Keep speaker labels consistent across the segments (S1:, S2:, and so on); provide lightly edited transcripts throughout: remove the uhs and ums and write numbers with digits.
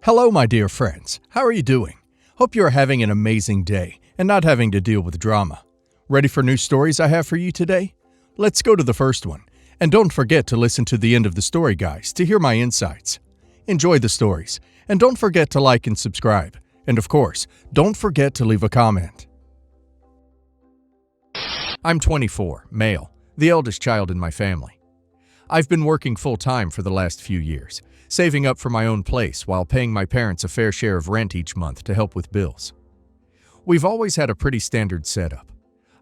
S1: Hello, my dear friends. How are you doing? Hope you are having an amazing day and not having to deal with drama. Ready for new stories I have for you today? Let's go to the first one. And don't forget to listen to the end of the story, guys, to hear my insights. Enjoy the stories. And don't forget to like and subscribe. And of course, don't forget to leave a comment. I'm 24, male, the eldest child in my family. I've been working full-time for the last few years, saving up for my own place while paying my parents a fair share of rent each month to help with bills. We've always had a pretty standard setup.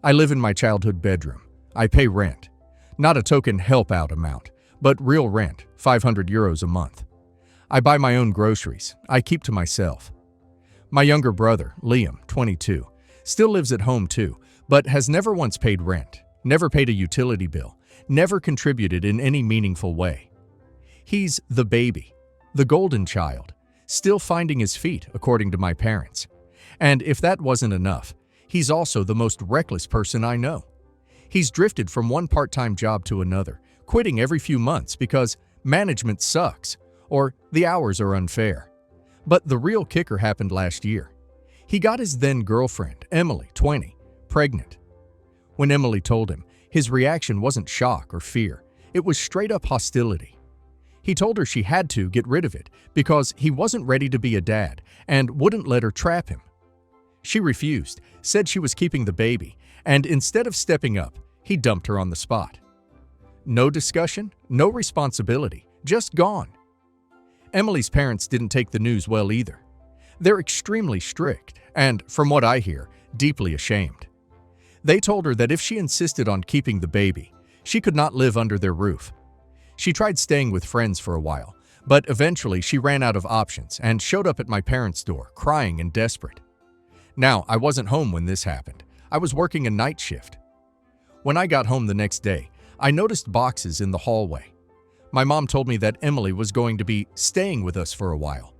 S1: I live in my childhood bedroom. I pay rent. Not a token help-out amount, but real rent, 500 euros a month. I buy my own groceries. I keep to myself. My younger brother, Liam, 22, still lives at home too, but has never once paid rent, never paid a utility bill, never contributed in any meaningful way. He's the baby, the golden child, still finding his feet, according to my parents. And if that wasn't enough, he's also the most reckless person I know. He's drifted from one part-time job to another, quitting every few months because management sucks or the hours are unfair. But the real kicker happened last year. He got his then-girlfriend, Emily, 20, pregnant. When Emily told him, his reaction wasn't shock or fear. It was straight-up hostility. He told her she had to get rid of it because he wasn't ready to be a dad and wouldn't let her trap him. She refused, said she was keeping the baby, and instead of stepping up, he dumped her on the spot. No discussion, no responsibility, just gone. Emily's parents didn't take the news well either. They're extremely strict and, from what I hear, deeply ashamed. They told her that if she insisted on keeping the baby, she could not live under their roof. She tried staying with friends for a while, but eventually she ran out of options and showed up at my parents' door, crying and desperate. Now, I wasn't home when this happened. I was working a night shift. When I got home the next day, I noticed boxes in the hallway. My mom told me that Emily was going to be staying with us for a while.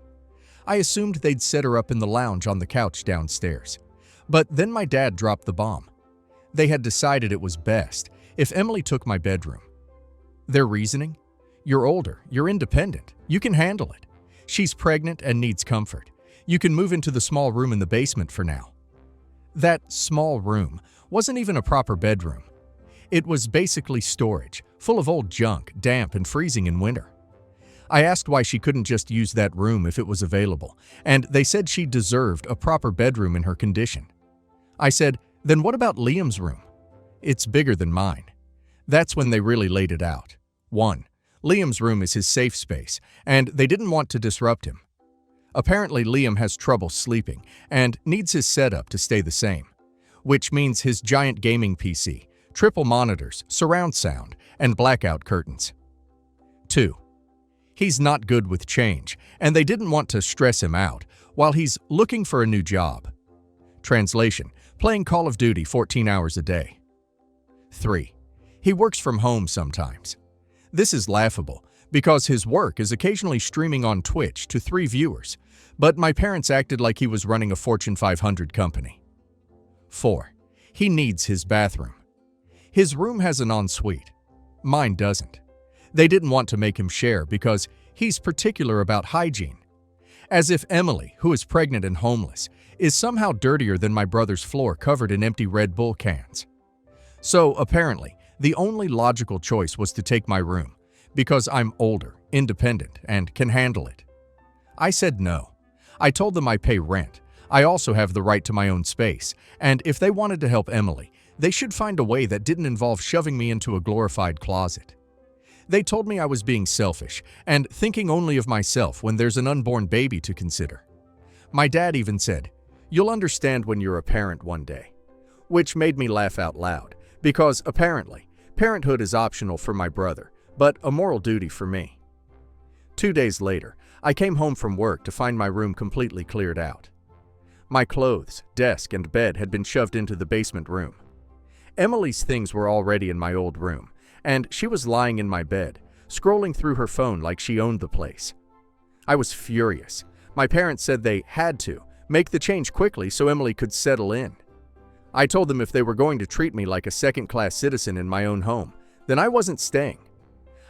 S1: I assumed they'd set her up in the lounge on the couch downstairs. But then my dad dropped the bomb. They had decided it was best if Emily took my bedroom. Their reasoning? You're older, you're independent, you can handle it. She's pregnant and needs comfort. You can move into the small room in the basement for now. That small room wasn't even a proper bedroom. It was basically storage, full of old junk, damp and freezing in winter. I asked why she couldn't just use that room if it was available, and they said she deserved a proper bedroom in her condition. I said, then what about Liam's room? It's bigger than mine. That's when they really laid it out. 1. Liam's room is his safe space, and they didn't want to disrupt him. Apparently, Liam has trouble sleeping and needs his setup to stay the same, which means his giant gaming PC, triple monitors, surround sound, and blackout curtains. 2. He's not good with change, and they didn't want to stress him out while he's looking for a new job. Translation: playing Call of Duty 14 hours a day. 3. He works from home sometimes. This is laughable because his work is occasionally streaming on Twitch to 3 viewers, but my parents acted like he was running a Fortune 500 company. 4. He needs his bathroom. His room has an ensuite. Mine doesn't. They didn't want to make him share because he's particular about hygiene. As if Emily, who is pregnant and homeless, is somehow dirtier than my brother's floor covered in empty Red Bull cans. So, apparently, the only logical choice was to take my room, because I'm older, independent, and can handle it. I said no. I told them I pay rent. I also have the right to my own space, and if they wanted to help Emily, they should find a way that didn't involve shoving me into a glorified closet. They told me I was being selfish and thinking only of myself when there's an unborn baby to consider. My dad even said, "You'll understand when you're a parent one day," which made me laugh out loud, because apparently, parenthood is optional for my brother, but a moral duty for me. 2 days later, I came home from work to find my room completely cleared out. My clothes, desk, and bed had been shoved into the basement room. Emily's things were already in my old room, and she was lying in my bed, scrolling through her phone like she owned the place. I was furious. My parents said they had to make the change quickly so Emily could settle in. I told them if they were going to treat me like a second-class citizen in my own home, then I wasn't staying.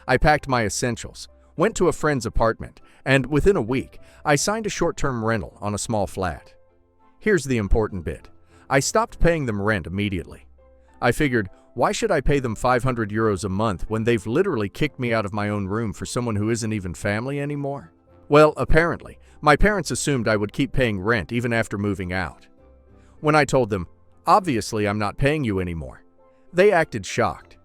S1: I packed my essentials, Went to a friend's apartment, and within a week, I signed a short-term rental on a small flat. Here's the important bit. I stopped paying them rent immediately. I figured, why should I pay them €500 a month when they've literally kicked me out of my own room for someone who isn't even family anymore? Well, apparently, my parents assumed I would keep paying rent even after moving out. When I told them, obviously I'm not paying you anymore, they acted shocked.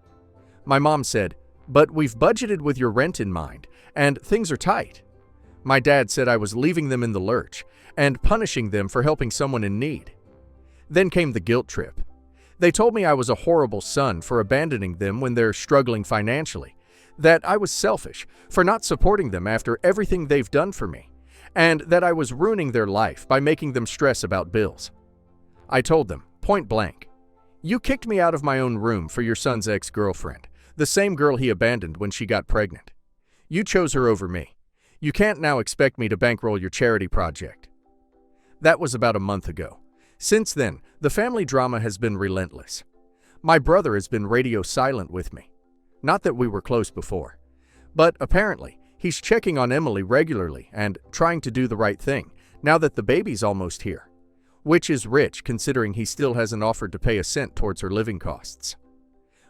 S1: My mom said, but we've budgeted with your rent in mind, and things are tight. My dad said I was leaving them in the lurch and punishing them for helping someone in need. Then came the guilt trip. They told me I was a horrible son for abandoning them when they're struggling financially, that I was selfish for not supporting them after everything they've done for me, and that I was ruining their life by making them stress about bills. I told them, point blank, you kicked me out of my own room for your son's ex-girlfriend, the same girl he abandoned when she got pregnant. You chose her over me. You can't now expect me to bankroll your charity project. That was about a month ago. Since then, the family drama has been relentless. My brother has been radio silent with me. Not that we were close before. But apparently, he's checking on Emily regularly and trying to do the right thing, now that the baby's almost here. Which is rich considering he still hasn't offered to pay a cent towards her living costs.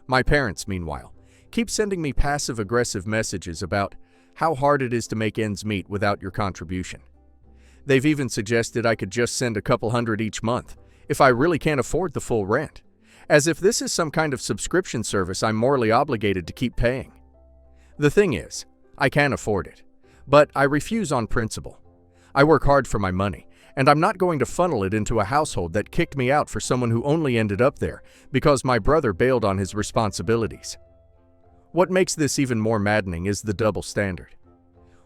S1: My parents, meanwhile, keep sending me passive-aggressive messages about how hard it is to make ends meet without your contribution. They've even suggested I could just send a couple hundred each month if I really can't afford the full rent, as if this is some kind of subscription service I'm morally obligated to keep paying. The thing is, I can afford it, but I refuse on principle. I work hard for my money, and I'm not going to funnel it into a household that kicked me out for someone who only ended up there because my brother bailed on his responsibilities. What makes this even more maddening is the double standard.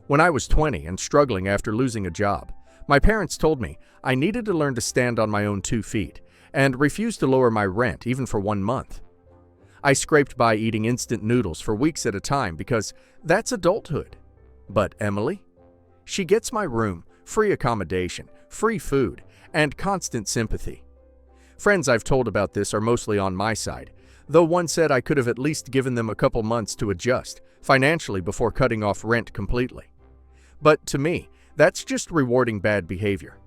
S1: When I was 20 and struggling after losing a job, my parents told me I needed to learn to stand on my own 2 feet and refused to lower my rent even for 1 month. I scraped by eating instant noodles for weeks at a time because that's adulthood. But Emily? She gets my room, free accommodation, free food, and constant sympathy. Friends I've told about this are mostly on my side, though one said I could have at least given them a couple months to adjust financially before cutting off rent completely. But to me, that's just rewarding bad behavior.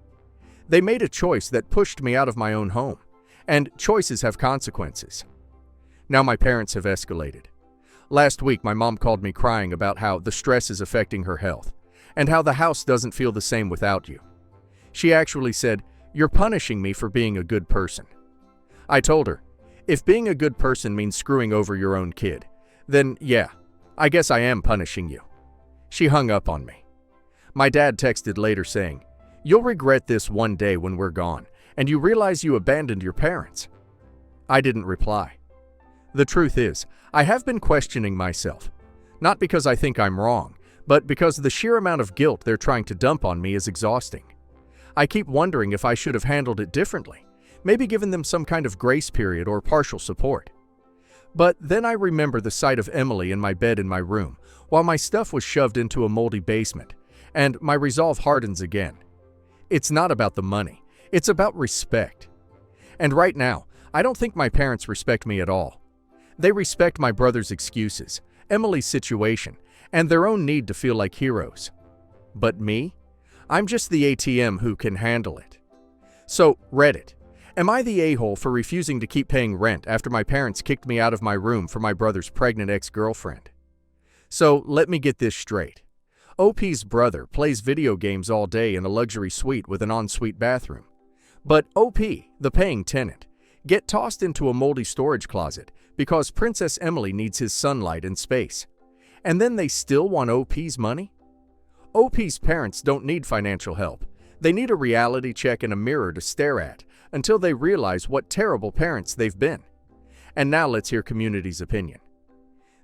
S1: They made a choice that pushed me out of my own home, and choices have consequences. Now my parents have escalated. Last week, my mom called me crying about how the stress is affecting her health, and how the house doesn't feel the same without you. She actually said, "You're punishing me for being a good person." I told her, if being a good person means screwing over your own kid, then yeah, I guess I am punishing you. She hung up on me. My dad texted later saying, "You'll regret this one day when we're gone, and you realize you abandoned your parents." I didn't reply. The truth is, I have been questioning myself. Not because I think I'm wrong, but because the sheer amount of guilt they're trying to dump on me is exhausting. I keep wondering if I should have handled it differently, maybe given them some kind of grace period or partial support. But then I remember the sight of Emily in my bed in my room, while my stuff was shoved into a moldy basement, and my resolve hardens again. It's not about the money, it's about respect. And right now, I don't think my parents respect me at all. They respect my brother's excuses, Emily's situation, and their own need to feel like heroes. But me? I'm just the ATM who can handle it. So, Reddit. Am I the a-hole for refusing to keep paying rent after my parents kicked me out of my room for my brother's pregnant ex-girlfriend? So, let me get this straight. OP's brother plays video games all day in a luxury suite with an ensuite bathroom. But OP, the paying tenant, get tossed into a moldy storage closet because Princess Emily needs his sunlight and space. And then they still want OP's money? OP's parents don't need financial help. They need a reality check and a mirror to stare at until they realize what terrible parents they've been. And now let's hear community's opinion.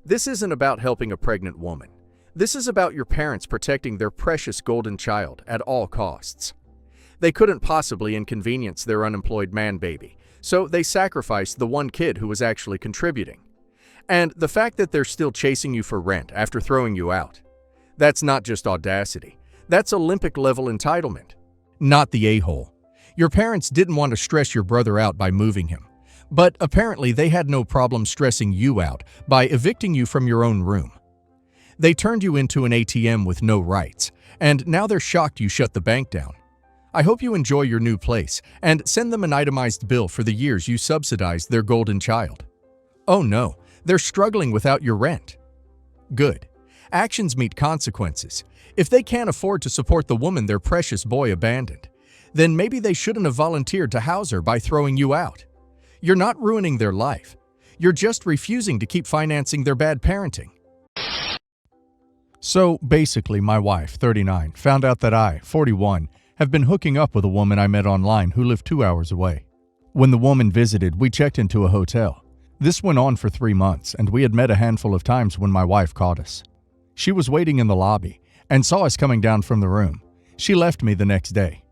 S1: This isn't about helping a pregnant woman. This is about your parents protecting their precious golden child at all costs. They couldn't possibly inconvenience their unemployed man-baby, so they sacrificed the one kid who was actually contributing. And the fact that they're still chasing you for rent after throwing you out, that's not just audacity. That's Olympic-level entitlement. Not the a-hole. Your parents didn't want to stress your brother out by moving him, but apparently they had no problem stressing you out by evicting you from your own room. They turned you into an ATM with no rights, and now they're shocked you shut the bank down. I hope you enjoy your new place and send them an itemized bill for the years you subsidized their golden child. Oh no, they're struggling without your rent. Good. Actions meet consequences. If they can't afford to support the woman their precious boy abandoned, then maybe they shouldn't have volunteered to house her by throwing you out. You're not ruining their life. You're just refusing to keep financing their bad parenting. So basically, my wife, 39, found out that I, 41, have been hooking up with a woman I met online who lived 2 hours away. When the woman visited, we checked into a hotel. This went on for 3 months, and we had met a handful of times when my wife caught us. She was waiting in the lobby and saw us coming down from the room. She left me the next day.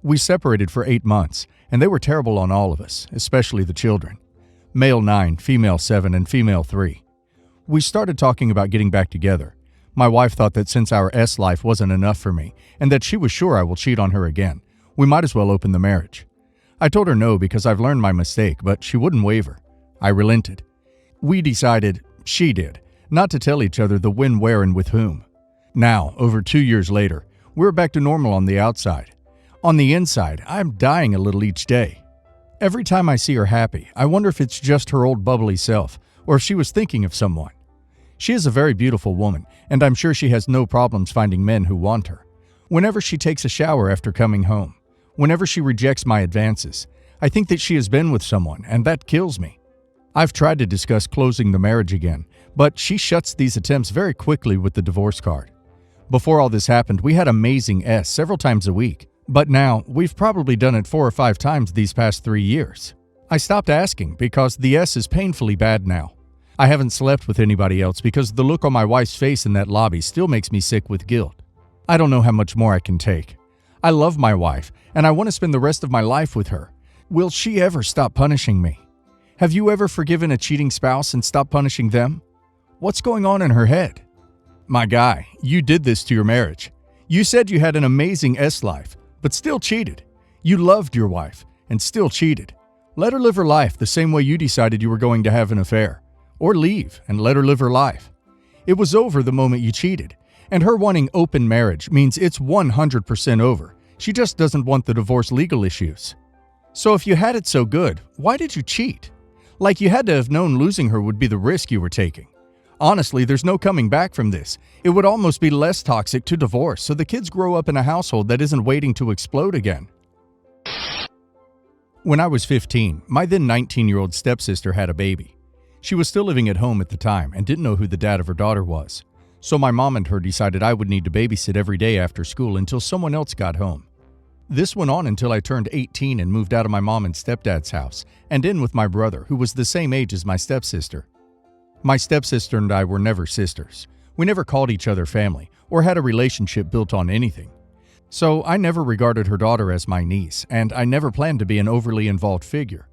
S1: We separated for 8 months, and they were terrible on all of us, especially the children. Male 9, female 7, and female 3. We started talking about getting back together. My wife thought that since our S life wasn't enough for me, and that she was sure I will cheat on her again, we might as well open the marriage. I told her no because I've learned my mistake, but she wouldn't waver. I relented. We decided, she did, not to tell each other the when, where, and with whom. Now, over 2 years later, we're back to normal on the outside. On the inside, I'm dying a little each day. Every time I see her happy, I wonder if it's just her old bubbly self, or if she was thinking of someone. She is a very beautiful woman, and I'm sure she has no problems finding men who want her. Whenever she takes a shower after coming home, whenever she rejects my advances, I think that she has been with someone, and that kills me. I've tried to discuss closing the marriage again, but she shuts these attempts very quickly with the divorce card. Before all this happened, we had amazing S several times a week, but now we've probably done it 4 or 5 times these past 3 years. I stopped asking because the S is painfully bad now. I haven't slept with anybody else because the look on my wife's face in that lobby still makes me sick with guilt. I don't know how much more I can take. I love my wife, and I want to spend the rest of my life with her. Will she ever stop punishing me? Have you ever forgiven a cheating spouse and stopped punishing them? What's going on in her head? My guy, you did this to your marriage. You said you had an amazing S life, but still cheated. You loved your wife and still cheated. Let her live her life the same way you decided you were going to have an affair. Or leave and let her live her life. It was over the moment you cheated, and her wanting open marriage means it's 100% over. She just doesn't want the divorce legal issues. So if you had it so good, why did you cheat? Like you had to have known losing her would be the risk you were taking. Honestly, there's no coming back from this. It would almost be less toxic to divorce so the kids grow up in a household that isn't waiting to explode again. When I was 15, my then 19-year-old stepsister had a baby. She was still living at home at the time and didn't know who the dad of her daughter was. So my mom and her decided I would need to babysit every day after school until someone else got home. This went on until I turned 18 and moved out of my mom and stepdad's house and in with my brother, who was the same age as my stepsister. My stepsister and I were never sisters. We never called each other family or had a relationship built on anything. So I never regarded her daughter as my niece, and I never planned to be an overly involved figure.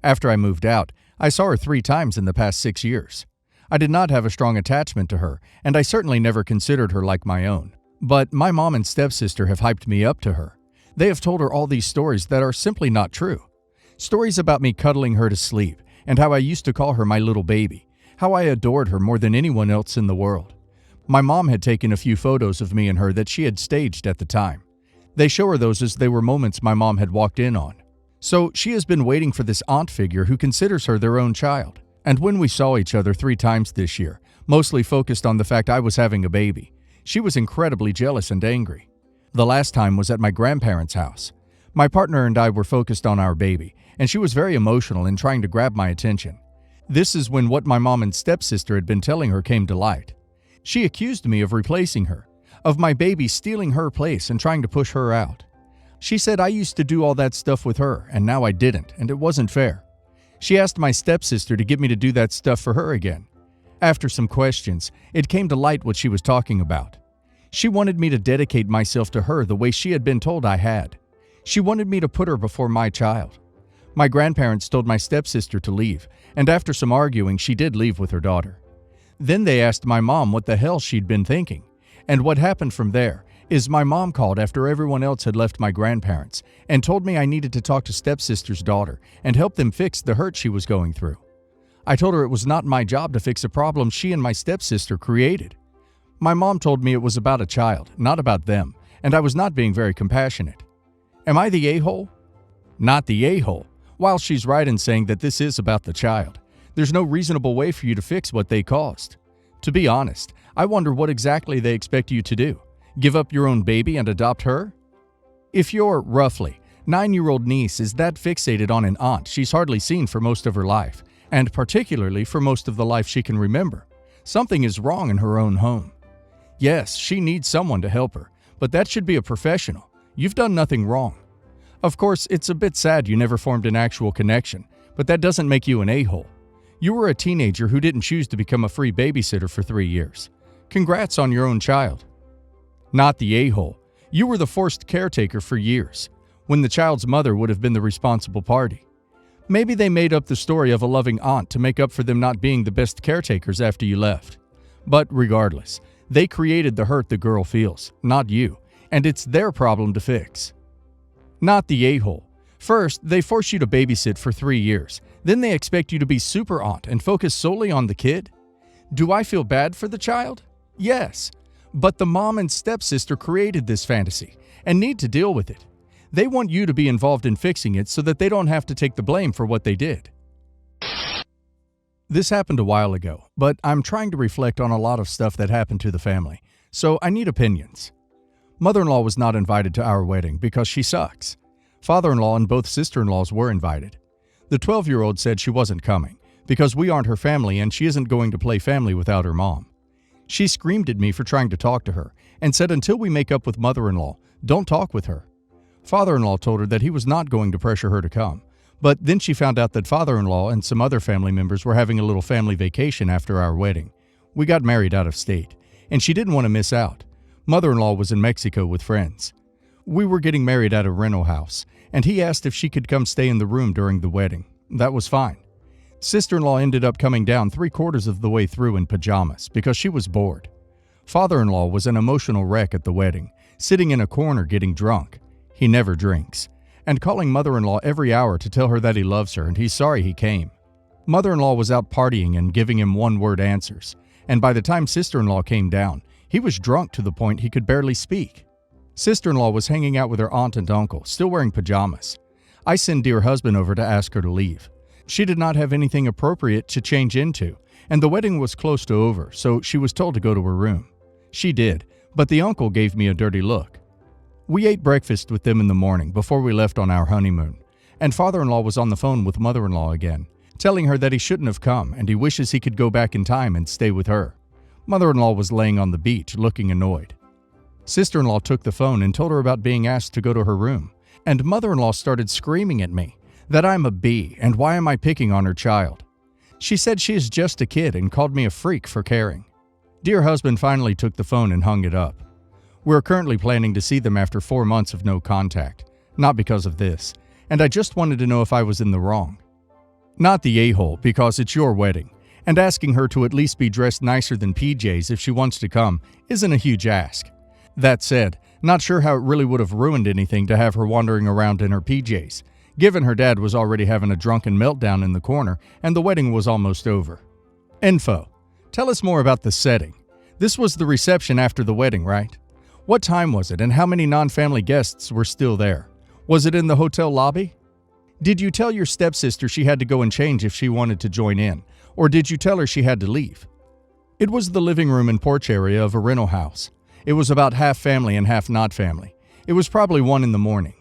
S1: After I moved out, I saw her 3 times in the past 6 years. I did not have a strong attachment to her, and I certainly never considered her like my own. But my mom and stepsister have hyped me up to her. They have told her all these stories that are simply not true. Stories about me cuddling her to sleep, and how I used to call her my little baby, how I adored her more than anyone else in the world. My mom had taken a few photos of me and her that she had staged at the time. They show her those as they were moments my mom had walked in on. So she has been waiting for this aunt figure who considers her their own child. And when we saw each other 3 times this year, mostly focused on the fact I was having a baby, she was incredibly jealous and angry. The last time was at my grandparents' house. My partner and I were focused on our baby, and she was very emotional in trying to grab my attention. This is when what my mom and stepsister had been telling her came to light. She accused me of replacing her, of my baby stealing her place and trying to push her out. She said I used to do all that stuff with her, and now I didn't, and it wasn't fair. She asked my stepsister to get me to do that stuff for her again. After some questions, it came to light what she was talking about. She wanted me to dedicate myself to her the way she had been told I had. She wanted me to put her before my child. My grandparents told my stepsister to leave, and after some arguing, she did leave with her daughter. Then they asked my mom what the hell she'd been thinking, and what happened from there is my mom called after everyone else had left my grandparents and told me I needed to talk to stepsister's daughter and help them fix the hurt she was going through. I told her it was not my job to fix a problem she and my stepsister created. My mom told me it was about a child, not about them, and I was not being very compassionate. Am I the a-hole? Not the a-hole. While she's right in saying that this is about the child, there's no reasonable way for you to fix what they caused. To be honest, I wonder what exactly they expect you to do. Give up your own baby and adopt her? If your, roughly, 9-year-old niece is that fixated on an aunt she's hardly seen for most of her life, and particularly for most of the life she can remember, something is wrong in her own home. Yes, she needs someone to help her, but that should be a professional. You've done nothing wrong. Of course, it's a bit sad you never formed an actual connection, but that doesn't make you an a-hole. You were a teenager who didn't choose to become a free babysitter for 3 years. Congrats on your own child. Not the a-hole. You were the forced caretaker for years, when the child's mother would have been the responsible party. Maybe they made up the story of a loving aunt to make up for them not being the best caretakers after you left. But regardless, they created the hurt the girl feels, not you, and it's their problem to fix. Not the a-hole. First, they force you to babysit for 3 years. Then they expect you to be super aunt and focus solely on the kid? Do I feel bad for the child? Yes. But the mom and stepsister created this fantasy and need to deal with it. They want you to be involved in fixing it so that they don't have to take the blame for what they did. This happened a while ago, but I'm trying to reflect on a lot of stuff that happened to the family, so I need opinions. Mother-in-law was not invited to our wedding because she sucks. Father-in-law and both sister-in-laws were invited. The 12-year-old said she wasn't coming because we aren't her family and she isn't going to play family without her mom. She screamed at me for trying to talk to her and said until we make up with mother-in-law, don't talk with her. Father-in-law told her that he was not going to pressure her to come, but then she found out that father-in-law and some other family members were having a little family vacation after our wedding. We got married out of state, and she didn't want to miss out. Mother-in-law was in Mexico with friends. We were getting married at a rental house, and he asked if she could come stay in the room during the wedding. That was fine. Sister-in-law ended up coming down 3/4 of the way through in pajamas because she was bored. Father-in-law was an emotional wreck at the wedding, sitting in a corner getting drunk. He never drinks. And calling mother-in-law every hour to tell her that he loves her and he's sorry he came. Mother-in-law was out partying and giving him one-word answers, and by the time sister-in-law came down, he was drunk to the point he could barely speak. Sister-in-law was hanging out with her aunt and uncle, still wearing pajamas. I sent dear husband over to ask her to leave. She did not have anything appropriate to change into, and the wedding was close to over, so she was told to go to her room. She did, but the uncle gave me a dirty look. We ate breakfast with them in the morning before we left on our honeymoon, and father-in-law was on the phone with mother-in-law again, telling her that he shouldn't have come and he wishes he could go back in time and stay with her. Mother-in-law was laying on the beach, looking annoyed. Sister-in-law took the phone and told her about being asked to go to her room, and mother-in-law started screaming at me that I'm a bee and why am I picking on her child. She said she is just a kid and called me a freak for caring. Dear husband finally took the phone and hung it up. We're currently planning to see them after 4 months of no contact, not because of this, and I just wanted to know if I was in the wrong. Not the a-hole, because it's your wedding, and asking her to at least be dressed nicer than PJs if she wants to come isn't a huge ask. That said, not sure how it really would have ruined anything to have her wandering around in her PJs, given her dad was already having a drunken meltdown in the corner and the wedding was almost over. Info. Tell us more about the setting. This was the reception after the wedding, right? What time was it and how many non-family guests were still there? Was it in the hotel lobby? Did you tell your stepsister she had to go and change if she wanted to join in, or did you tell her she had to leave? It was the living room and porch area of a rental house. It was about half family and half not family. It was probably 1 in the morning.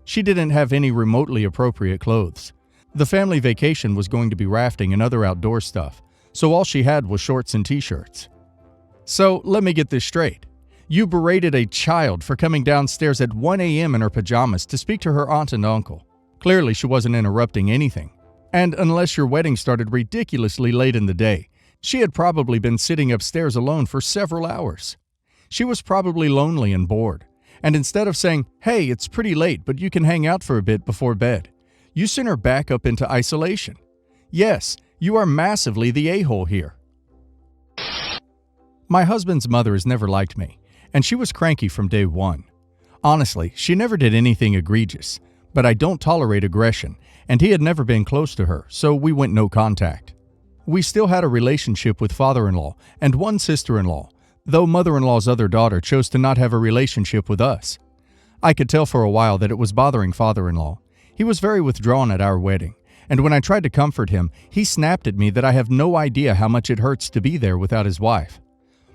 S1: She didn't have any remotely appropriate clothes. The family vacation was going to be rafting and other outdoor stuff, so all she had was shorts and t-shirts. So let me get this straight. You berated a child for coming downstairs at 1 a.m. in her pajamas to speak to her aunt and uncle. Clearly, she wasn't interrupting anything. And unless your wedding started ridiculously late in the day, she had probably been sitting upstairs alone for several hours. She was probably lonely and bored. And instead of saying, hey, it's pretty late, but you can hang out for a bit before bed, you sent her back up into isolation. Yes, you are massively the a-hole here. My husband's mother has never liked me, and she was cranky from day one. Honestly, she never did anything egregious, but I don't tolerate aggression, and he had never been close to her, so we went no contact. We still had a relationship with father-in-law and one sister-in-law, though mother-in-law's other daughter chose to not have a relationship with us. I could tell for a while that it was bothering father-in-law. He was very withdrawn at our wedding, and when I tried to comfort him, he snapped at me that I have no idea how much it hurts to be there without his wife.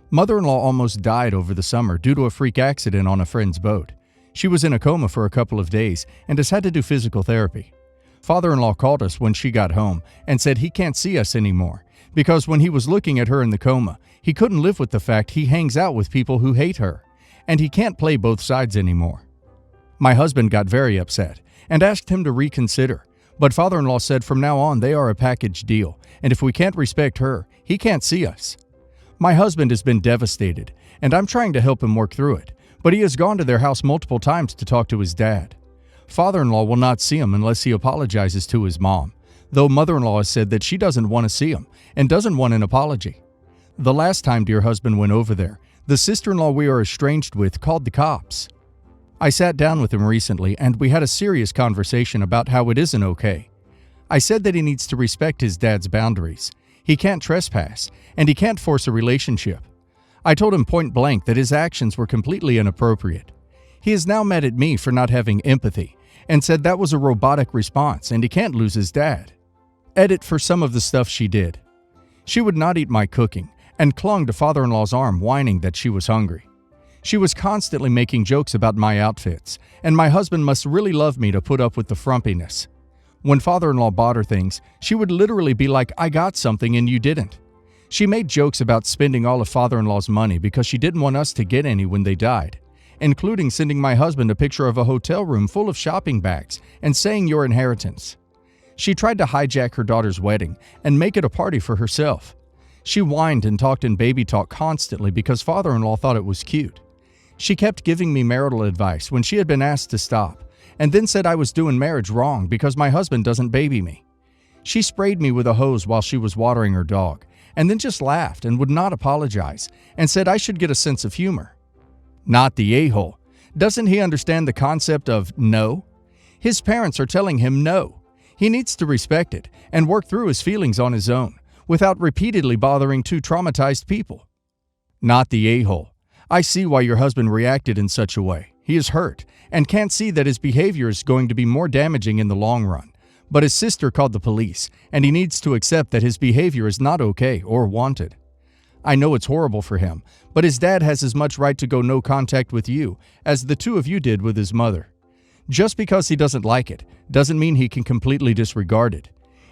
S1: Mother-in-law almost died over the summer due to a freak accident on a friend's boat. She was in a coma for a couple of days and has had to do physical therapy. Father-in-law called us when she got home and said he can't see us anymore because when he was looking at her in the coma, he couldn't live with the fact he hangs out with people who hate her, and he can't play both sides anymore. My husband got very upset and asked him to reconsider, but father-in-law said from now on they are a package deal, and if we can't respect her, he can't see us. My husband has been devastated, and I'm trying to help him work through it, but he has gone to their house multiple times to talk to his dad. Father-in-law will not see him unless he apologizes to his mom, though mother-in-law has said that she doesn't want to see him and doesn't want an apology. The last time dear husband went over there, the sister-in-law we are estranged with called the cops. I sat down with him recently and we had a serious conversation about how it isn't okay. I said that he needs to respect his dad's boundaries. He can't trespass, and he can't force a relationship. I told him point blank that his actions were completely inappropriate. He is now mad at me for not having empathy and said that was a robotic response and he can't lose his dad. Edit for some of the stuff she did. She would not eat my cooking and clung to father-in-law's arm whining that she was hungry. She was constantly making jokes about my outfits, and my husband must really love me to put up with the frumpiness. When father-in-law bought her things, she would literally be like, "I got something and you didn't." She made jokes about spending all of father-in-law's money because she didn't want us to get any when they died, including sending my husband a picture of a hotel room full of shopping bags and saying your inheritance. She tried to hijack her daughter's wedding and make it a party for herself. She whined and talked in baby talk constantly because father-in-law thought it was cute. She kept giving me marital advice when she had been asked to stop, and then said I was doing marriage wrong because my husband doesn't baby me. She sprayed me with a hose while she was watering her dog, and then just laughed and would not apologize, and said I should get a sense of humor. Not the a-hole. Doesn't he understand the concept of no? His parents are telling him no. He needs to respect it and work through his feelings on his own, without repeatedly bothering two traumatized people. Not the a-hole. I see why your husband reacted in such a way. He is hurt and can't see that his behavior is going to be more damaging in the long run. But his sister called the police, and he needs to accept that his behavior is not okay or wanted. I know it's horrible for him, but his dad has as much right to go no contact with you as the two of you did with his mother. Just because he doesn't like it doesn't mean he can completely disregard it.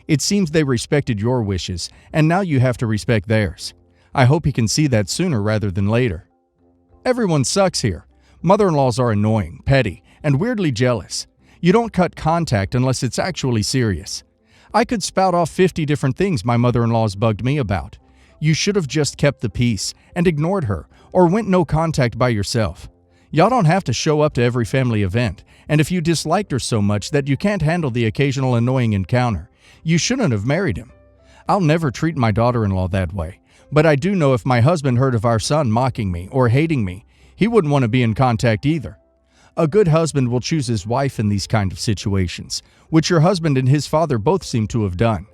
S1: It seems they respected your wishes, and now you have to respect theirs. I hope he can see that sooner rather than later. Everyone sucks here. Mother-in-laws are annoying, petty, and weirdly jealous. You don't cut contact unless it's actually serious. I could spout off 50 different things my mother-in-law's bugged me about. You should have just kept the peace and ignored her, or went no contact by yourself. Y'all don't have to show up to every family event, and if you disliked her so much that you can't handle the occasional annoying encounter, you shouldn't have married him. I'll never treat my daughter-in-law that way, but I do know if my husband heard of our son mocking me or hating me, he wouldn't want to be in contact either. A good husband will choose his wife in these kind of situations, which your husband and his father both seem to have done.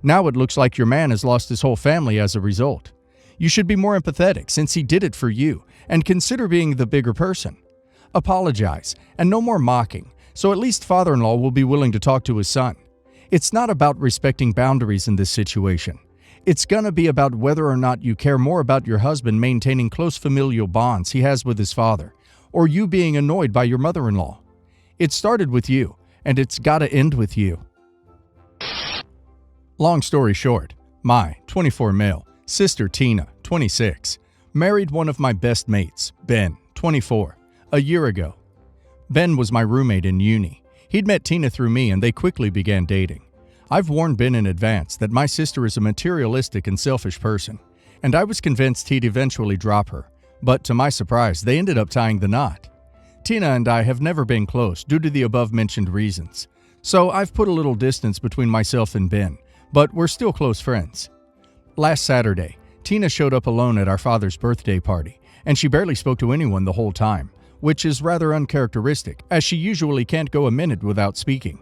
S1: Now it looks like your man has lost his whole family as a result. You should be more empathetic since he did it for you, and consider being the bigger person. Apologize, and no more mocking, so at least father-in-law will be willing to talk to his son. It's not about respecting boundaries in this situation. It's gonna be about whether or not you care more about your husband maintaining close familial bonds he has with his father, or you being annoyed by your mother-in-law. It started with you, and it's gotta end with you. Long story short, my 24 male sister Tina, 26, married one of my best mates, Ben, 24, a year ago. Ben was my roommate in uni. He'd met Tina through me and they quickly began dating. I've warned Ben in advance that my sister is a materialistic and selfish person, and I was convinced he'd eventually drop her, but to my surprise, they ended up tying the knot. Tina and I have never been close due to the above-mentioned reasons, so I've put a little distance between myself and Ben, but we're still close friends. Last Saturday, Tina showed up alone at our father's birthday party, and she barely spoke to anyone the whole time, which is rather uncharacteristic, as she usually can't go a minute without speaking.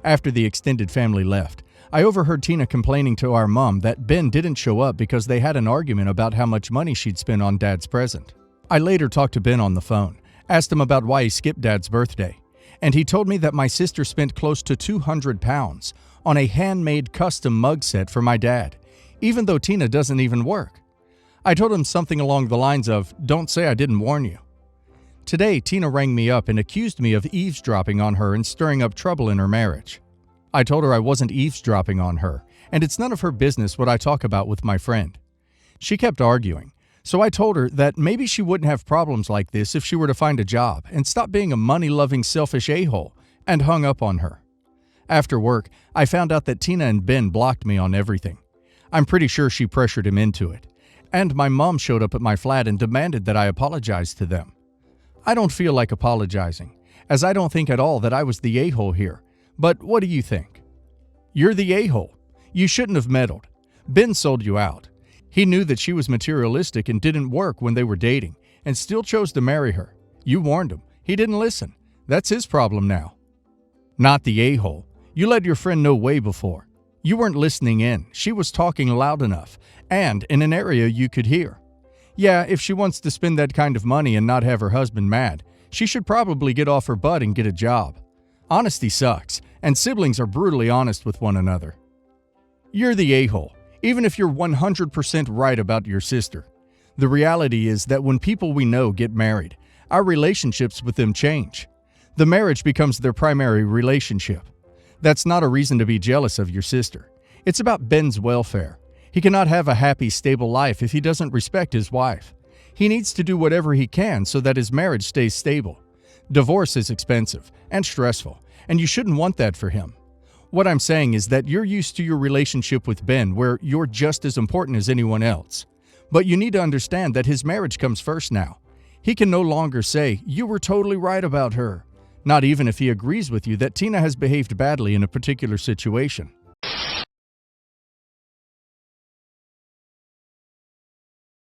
S1: After the extended family left, I overheard Tina complaining to our mom that Ben didn't show up because they had an argument about how much money she'd spent on Dad's present. I later talked to Ben on the phone, asked him about why he skipped Dad's birthday, and he told me that my sister spent close to 200 pounds on a handmade custom mug set for my dad, even though Tina doesn't even work. I told him something along the lines of, "Don't say I didn't warn you." Today, Tina rang me up and accused me of eavesdropping on her and stirring up trouble in her marriage. I told her I wasn't eavesdropping on her, and it's none of her business what I talk about with my friend. She kept arguing, so I told her that maybe she wouldn't have problems like this if she were to find a job and stop being a money-loving, selfish a-hole, and hung up on her. After work, I found out that Tina and Ben blocked me on everything. I'm pretty sure she pressured him into it. And my mom showed up at my flat and demanded that I apologize to them. I don't feel like apologizing, as I don't think at all that I was the a-hole here. But what do you think? You're the a-hole. You shouldn't have meddled. Ben sold you out. He knew that she was materialistic and didn't work when they were dating, and still chose to marry her. You warned him. He didn't listen. That's his problem now. Not the a-hole. You let your friend know way before. You weren't listening in. She was talking loud enough, and in an area you could hear. Yeah, if she wants to spend that kind of money and not have her husband mad, she should probably get off her butt and get a job. Honesty sucks, and siblings are brutally honest with one another. You're the a-hole, even if you're 100% right about your sister. The reality is that when people we know get married, our relationships with them change. The marriage becomes their primary relationship. That's not a reason to be jealous of your sister. It's about Ben's welfare. He cannot have a happy, stable life if he doesn't respect his wife. He needs to do whatever he can so that his marriage stays stable. Divorce is expensive and stressful, and you shouldn't want that for him. What I'm saying is that you're used to your relationship with Ben where you're just as important as anyone else. But you need to understand that his marriage comes first now. He can no longer say, "You were totally right about her," not even if he agrees with you that Tina has behaved badly in a particular situation.